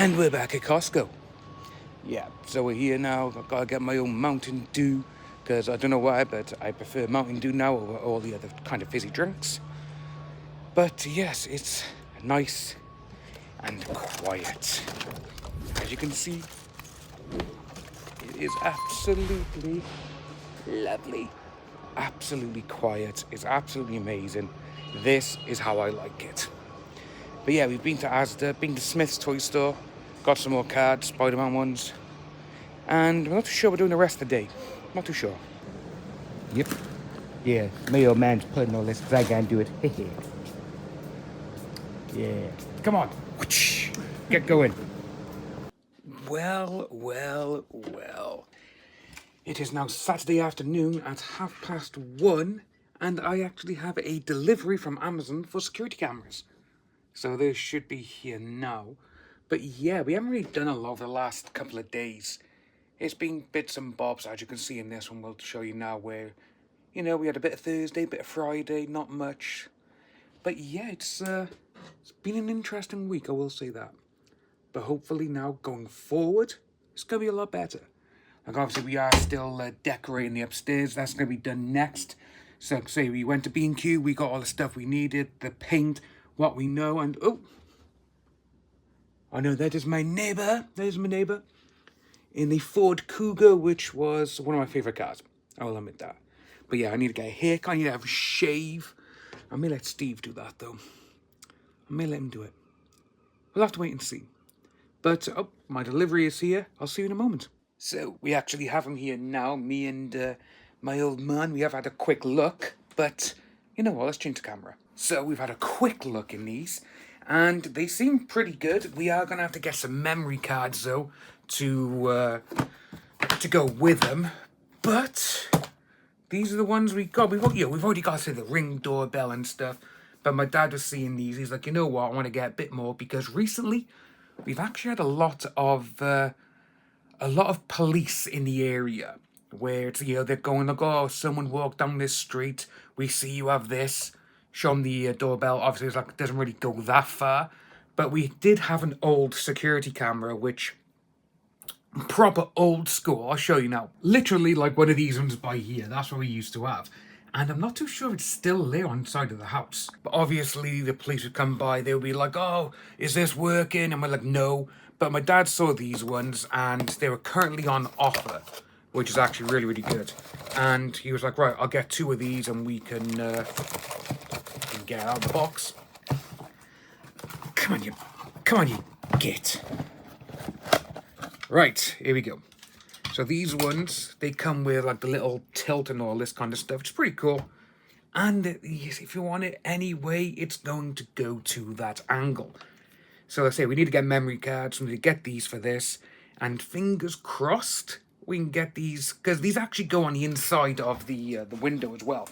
And we're back at Costco. Yeah, so we're here now. I've got to get my own Mountain Dew, because I don't know why, but I prefer Mountain Dew now over all the other kind of fizzy drinks. But yes, it's nice and quiet. As you can see, it is absolutely lovely. Absolutely quiet. It's absolutely amazing. This is how I like it. But yeah, we've been to Asda, been to Smith's toy store, got some more cards, Spider-Man ones, and I'm not too sure we're doing the rest of the day. Not too sure. Yep. Yeah, my old man's putting all this because I can't do it. Yeah. Come on. Get going. Well. It is now Saturday afternoon at 1:30, and I actually have a delivery from Amazon for security cameras. So they should be here now. But yeah, we haven't really done a lot over the last couple of days. It's been bits and bobs, as you can see in this one. We'll show you now where, you know, we had a bit of Thursday, a bit of Friday, not much. But yeah, it's been an interesting week, I will say that. But hopefully now, going forward, it's going to be a lot better. Like, obviously, we are still decorating the upstairs. That's going to be done next. So, say we went to B&Q, we got all the stuff we needed, the paint, what we know, and oh, I know that is my neighbour. There's my neighbour in the Ford Cougar, which was one of my favourite cars. I will admit that. But yeah, I need to get a haircut. I need to have a shave. I may let Steve do that though. I may let him do it. We'll have to wait and see. But oh, my delivery is here. I'll see you in a moment. So we actually have him here now. Me and my old man. We have had a quick look, but you know what? Let's change the camera. So we've had a quick look in these, and they seem pretty good. We are gonna have to get some memory cards though to go with them. But these are the ones we got. We've already got, say, the Ring doorbell and stuff. But my dad was seeing these. He's like, you know what? I want to get a bit more because recently we've actually had a lot of police in the area where it's, you know, they're going like, oh, someone walked down this street. We see you have this. Show them the doorbell. Obviously, it's like, it doesn't really go that far. But we did have an old security camera, which proper old school. I'll show you now. Literally like one of these ones by here. That's what we used to have. And I'm not too sure if it's still there on the side of the house. But obviously the police would come by. They would be like, oh, is this working? And we're like, no. But my dad saw these ones and they were currently on offer, which is actually really, really good. And he was like, right, I'll get 2 of these and we can get out of the box. Come on, you get. Right, here we go. So these ones, they come with like the little tilt and all this kind of stuff. It's pretty cool. And if you want it anyway, it's going to go to that angle. So let's say we need to get memory cards. We need to get these for this. And fingers crossed, we can get these, because these actually go on the inside of the window as well,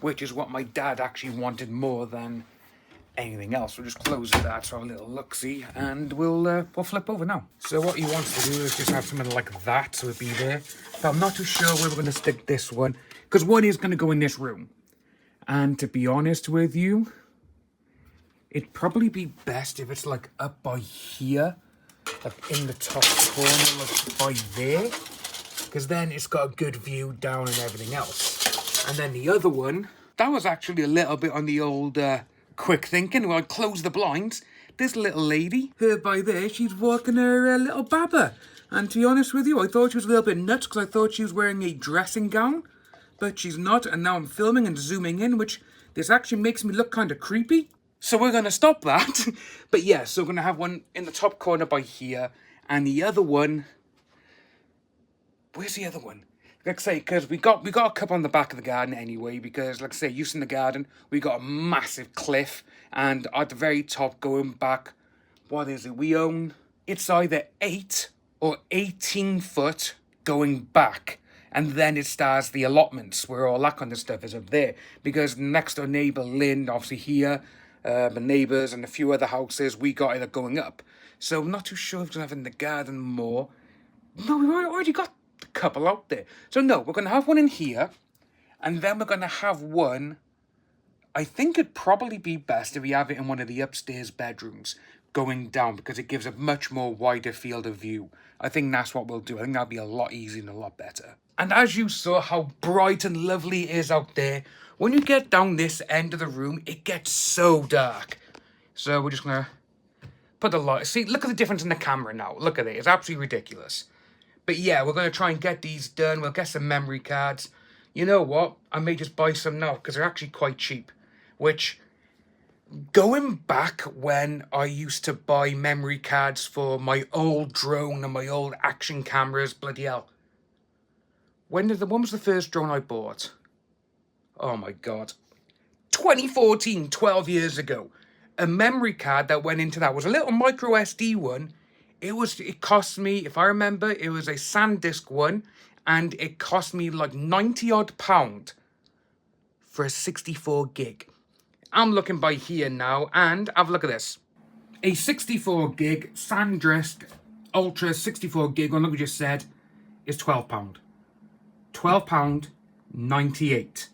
which is what my dad actually wanted more than anything else. We'll just close that so have a little look-see, and we'll flip over now. So what he wants to do is just have something like that, so it'd be there. But I'm not too sure where we're going to stick this one, because one is going to go in this room. And to be honest with you, it'd probably be best if it's like up by here, like in the top corner, like by there, because then it's got a good view down and everything else. And then the other one, that was actually a little bit on the old quick thinking. Well, I'd close the blinds. This little lady, her by there, she's walking her little baba. And to be honest with you, I thought she was a little bit nuts because I thought she was wearing a dressing gown. But she's not, and now I'm filming and zooming in, which this actually makes me look kind of creepy. So we're going to stop that. But yeah, so we're going to have one in the top corner by here. And the other one, where's the other one? Like I say, because we got a cup on the back of the garden anyway, because like I say, using the garden, we got a massive cliff, and at the very top going back, what is it? We own, it's either 8 or 18 foot going back, and then it starts the allotments where all that kind of stuff is up there, because next door neighbour Lynn, obviously here, my neighbours and a few other houses, we got it going up. So I'm not too sure if we're going to have in the garden more. No, we've already got a couple out there. So no, we're going to have one in here, and then we're going to have one, I think it'd probably be best if we have it in one of the upstairs bedrooms, going down because it gives a much more wider field of view. I think that's what we'll do. I think that'll be a lot easier and a lot better. And as you saw how bright and lovely it is out there, when you get down this end of the room, it gets so dark. So we're just going to put the light. See, look at the difference in the camera now. Look at it. It's absolutely ridiculous. But yeah, we're going to try and get these done. We'll get some memory cards. You know what? I may just buy some now because they're actually quite cheap. Which, going back when I used to buy memory cards for my old drone and my old action cameras, bloody hell. When was the first drone I bought? Oh my god. 2014, 12 years ago. A memory card that went into that was a little micro SD one. It cost me, if I remember, it was a SanDisk one, and it cost me like 90 odd pound for a 64 gig. I'm looking by here now, and have a look at this. A 64 gig SanDisk Ultra 64 gig, like we just said, is £12. £12.98.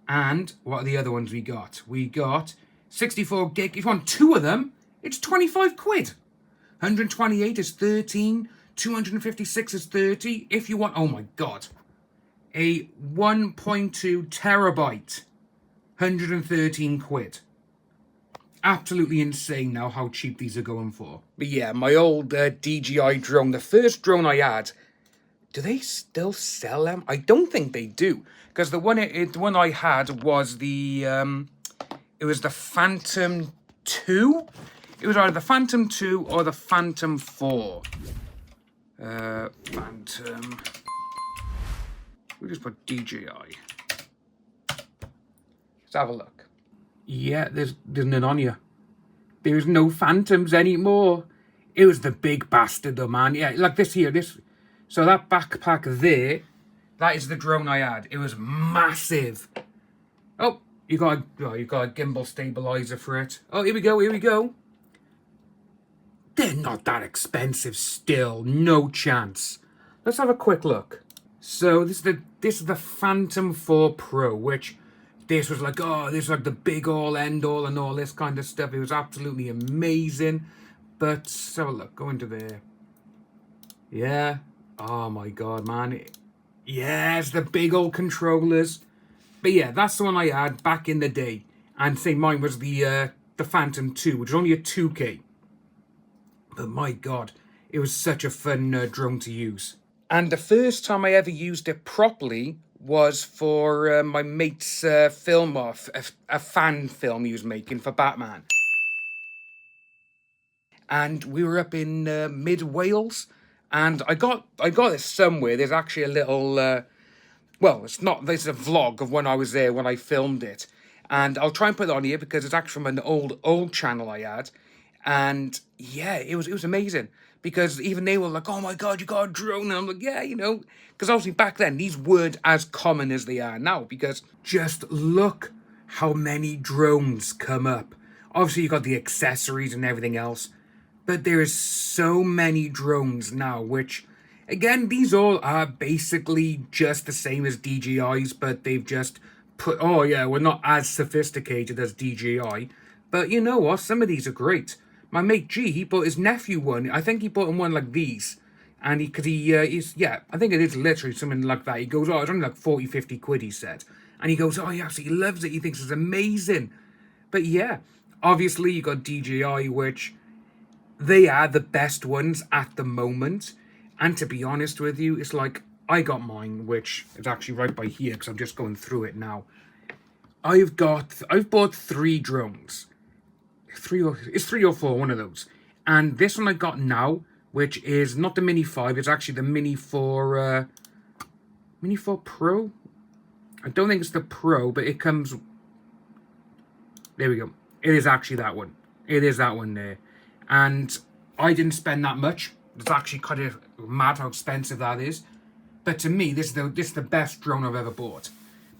And what are the other ones we got? We got 64 gig. If you want two of them, it's 25 quid. 128 is 13. 256 is 30. If you want, oh my god, a 1.2 terabyte, 113 quid. Absolutely insane now how cheap these are going for. But yeah, my old DJI drone, the first drone I had, do they still sell them? I don't think they do, because the one I had was the it was the Phantom 2. It was either the Phantom 2 or the Phantom 4. Phantom. We just put DJI. Let's have a look. Yeah, there's none on you. There's no Phantoms anymore. It was the big bastard though, man. Yeah, like this here, this. So that backpack there, that is the drone I had. It was massive. Oh, you got a gimbal stabilizer for it. Oh, here we go, here we go. They're not that expensive still, no chance. Let's have a quick look. So this is the Phantom 4 Pro, which this was like, oh, this is like the be all end all and all this kind of stuff. It was absolutely amazing. But let's have a look, go into there. Yeah. Oh my god, man. Yes, the big old controllers. But yeah, that's the one I had back in the day. And say mine was the Phantom 2, which was only a 2K. But my god, it was such a fun drone to use. And the first time I ever used it properly was for my mate's film off, a fan film he was making for Batman. And we were up in mid-Wales, and I got this somewhere. There's actually a little, well, it's a vlog of when I was there, when I filmed it. And I'll try and put it on here because it's actually from an old channel I had. And yeah, it was amazing. Because even they were like, oh my god, you got a drone. And I'm like, yeah, you know. Because obviously back then, these weren't as common as they are now. Because just look how many drones come up. Obviously, you got the accessories and everything else. But there is so many drones now, which, again, these all are basically just the same as DJIs. But they've just put, oh yeah, we're not as sophisticated as DJI. But you know what? Some of these are great. My mate G, he bought his nephew one. I think he bought him one like these. And he's, yeah, I think it is literally something like that. He goes, oh, it's only like 40, 50 quid, he said. And he goes, oh, he absolutely loves it. He thinks it's amazing. But yeah, obviously you got DJI, which they are the best ones at the moment. And to be honest with you, it's like, I got mine, which is actually right by here because I'm just going through it now. I've bought 3 drones. It's 3 or 4, one of those. And this one I got now, which is not the Mini 5, it's actually the Mini 4 Pro. I don't think it's the Pro, but it comes, there we go. It is actually that one. It is that one there. And I didn't spend that much. It's actually kind of mad how expensive that is. But to me, this is the best drone I've ever bought.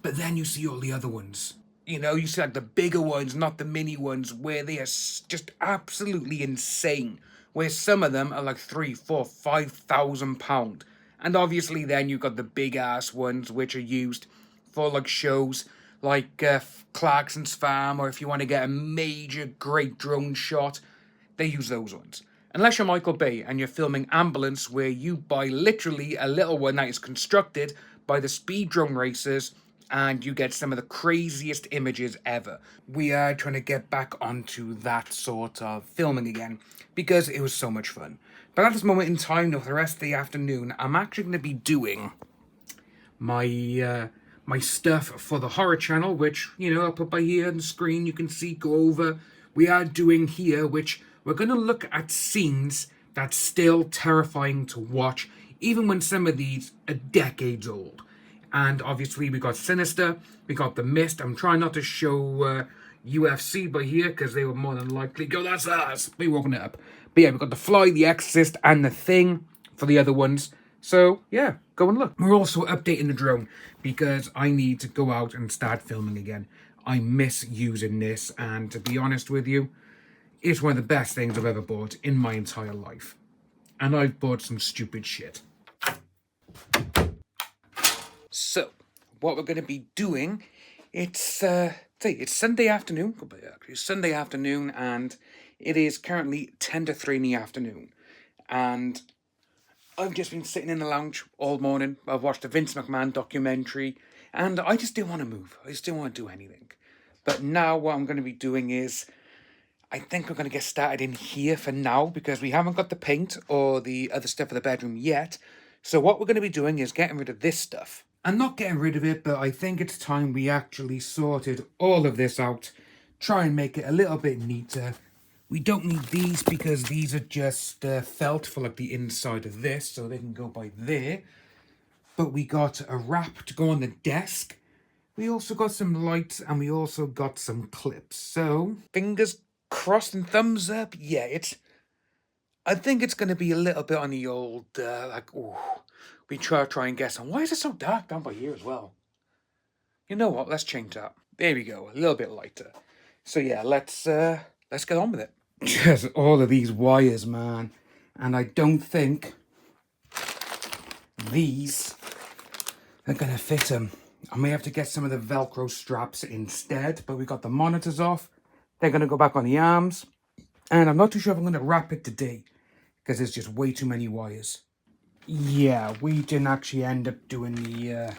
But then you see all the other ones. You know, you see like the bigger ones, not the mini ones, where they are just absolutely insane. Where some of them are like £3,000, £4,000, £5,000. And obviously then you've got the big ass ones, which are used for like shows like Clarkson's Farm, or if you want to get a major great drone shot, they use those ones. Unless you're Michael Bay and you're filming Ambulance, where you buy literally a little one that is constructed by the speed drum racers, and you get some of the craziest images ever. We are trying to get back onto that sort of filming again, because it was so much fun. But at this moment in time, for the rest of the afternoon, I'm actually going to be doing my my stuff for the horror channel, which, you know, I'll put by here on the screen, you can see, go over. We are doing here, which we're going to look at scenes that's still terrifying to watch, even when some of these are decades old. And obviously we got Sinister, we got The Mist. I'm trying not to show UFC by here, because they would more than likely go, that's ours, we open it up. But yeah, we've got The Fly, The Exorcist, and The Thing for the other ones. So yeah, go and look. We're also updating the drone, because I need to go out and start filming again. I miss using this, and to be honest with you, it's one of the best things I've ever bought in my entire life. And I've bought some stupid shit. So, what we're going to be doing, it's Sunday afternoon, Sunday afternoon, and it is currently 10 to 3 in the afternoon. And I've just been sitting in the lounge all morning. I've watched the Vince McMahon documentary, and I just didn't want to move. I just didn't want to do anything. But now what I'm going to be doing is, I think we're going to get started in here for now, because we haven't got the paint or the other stuff for the bedroom yet. So what we're going to be doing is getting rid of this stuff. I'm not getting rid of it, but I think it's time we actually sorted all of this out. Try and make it a little bit neater. We don't need these, because these are just felt for like the inside of this, so they can go by there. But we got a wrap to go on the desk. We also got some lights, and we also got some clips. So, fingers crossed and thumbs up. Yeah, I think it's going to be a little bit on the old, we try and guess on. Why is it so dark down by here as well? You know what? Let's change that. There we go. A little bit lighter. So yeah, let's get on with it. Just all of these wires, man. And I don't think these are going to fit them. I may have to get some of the Velcro straps instead, but we got the monitors off. They're going to go back on the arms. And I'm not too sure if I'm going to wrap it today, because there's just way too many wires. Yeah, we didn't actually end up doing the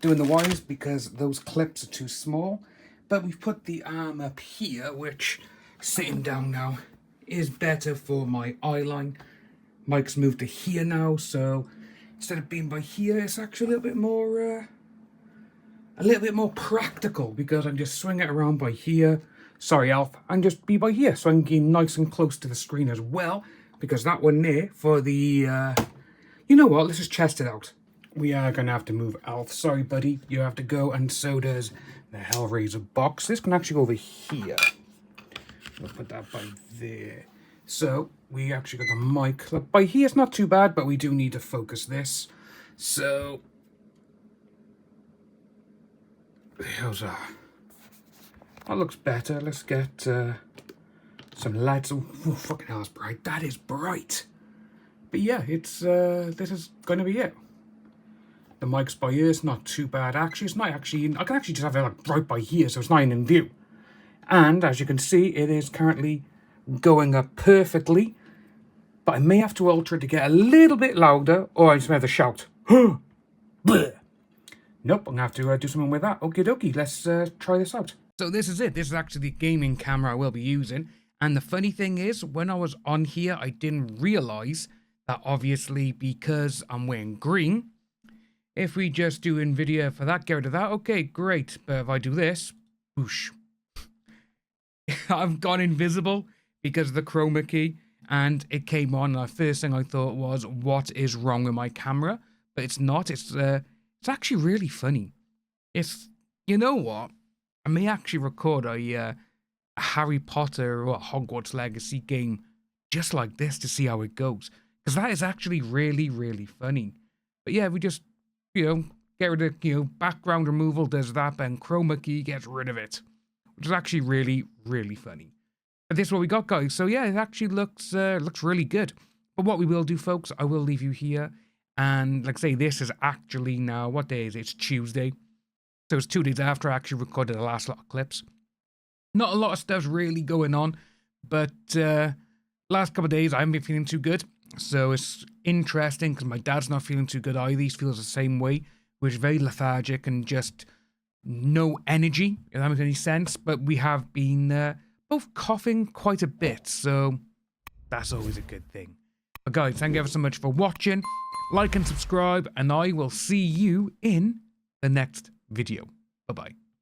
doing the wires, because those clips are too small. But we've put the arm up here, which, sitting down now, is better for my eye line. Mike's moved to here now, so instead of being by here, it's actually a little bit more practical, because I can just swing it around by here. Sorry, Alf, and just be by here, so I can get nice and close to the screen as well, because that one there for the, you know what, let's just test it out. We are going to have to move Alf. Sorry, buddy, you have to go, and so does the Hellraiser box. This can actually go over here. We'll put that by there. So, we actually got the mic. Look, by here it's not too bad, but we do need to focus this. So, how's that? That looks better. Let's get some lights. Oh, fucking hell, it's bright. That is bright. But yeah, it's this is going to be it. The mic's by here. It's not too bad. Actually, it's not actually. I can actually just have it like right by here, so it's not in view. And as you can see, it is currently going up perfectly. But I may have to alter it to get a little bit louder, or I just may have to shout. Nope, I'm going to have to do something with that. Okie dokie, let's try this out. So this is it. This is actually the gaming camera I will be using. And the funny thing is, when I was on here, I didn't realise that obviously because I'm wearing green, if we just do NVIDIA for that, get rid of that, okay, great. But if I do this, whoosh. I've gone invisible because of the chroma key, and it came on, and the first thing I thought was, what is wrong with my camera? But it's not. It's actually really funny. It's, you know what? I may actually record a Harry Potter or Hogwarts Legacy game just like this to see how it goes. Because that is actually really, really funny. But yeah, we just, get rid of, background removal does that, and chroma key gets rid of it. Which is actually really, really funny. But this is what we got, guys. So yeah, it actually looks really good. But what we will do, folks, I will leave you here. And like I say, this is actually now, what day is it? It's Tuesday. So it's 2 days after I actually recorded the last lot of clips. Not a lot of stuff's really going on. But last couple of days I haven't been feeling too good, so it's interesting because my dad's not feeling too good either. He feels the same way, which is very lethargic and just no energy, if that makes any sense. But we have been both coughing quite a bit, so that's always a good thing. But guys, thank you ever so much for watching. Like and subscribe, and I will see you in the next video. Bye-bye.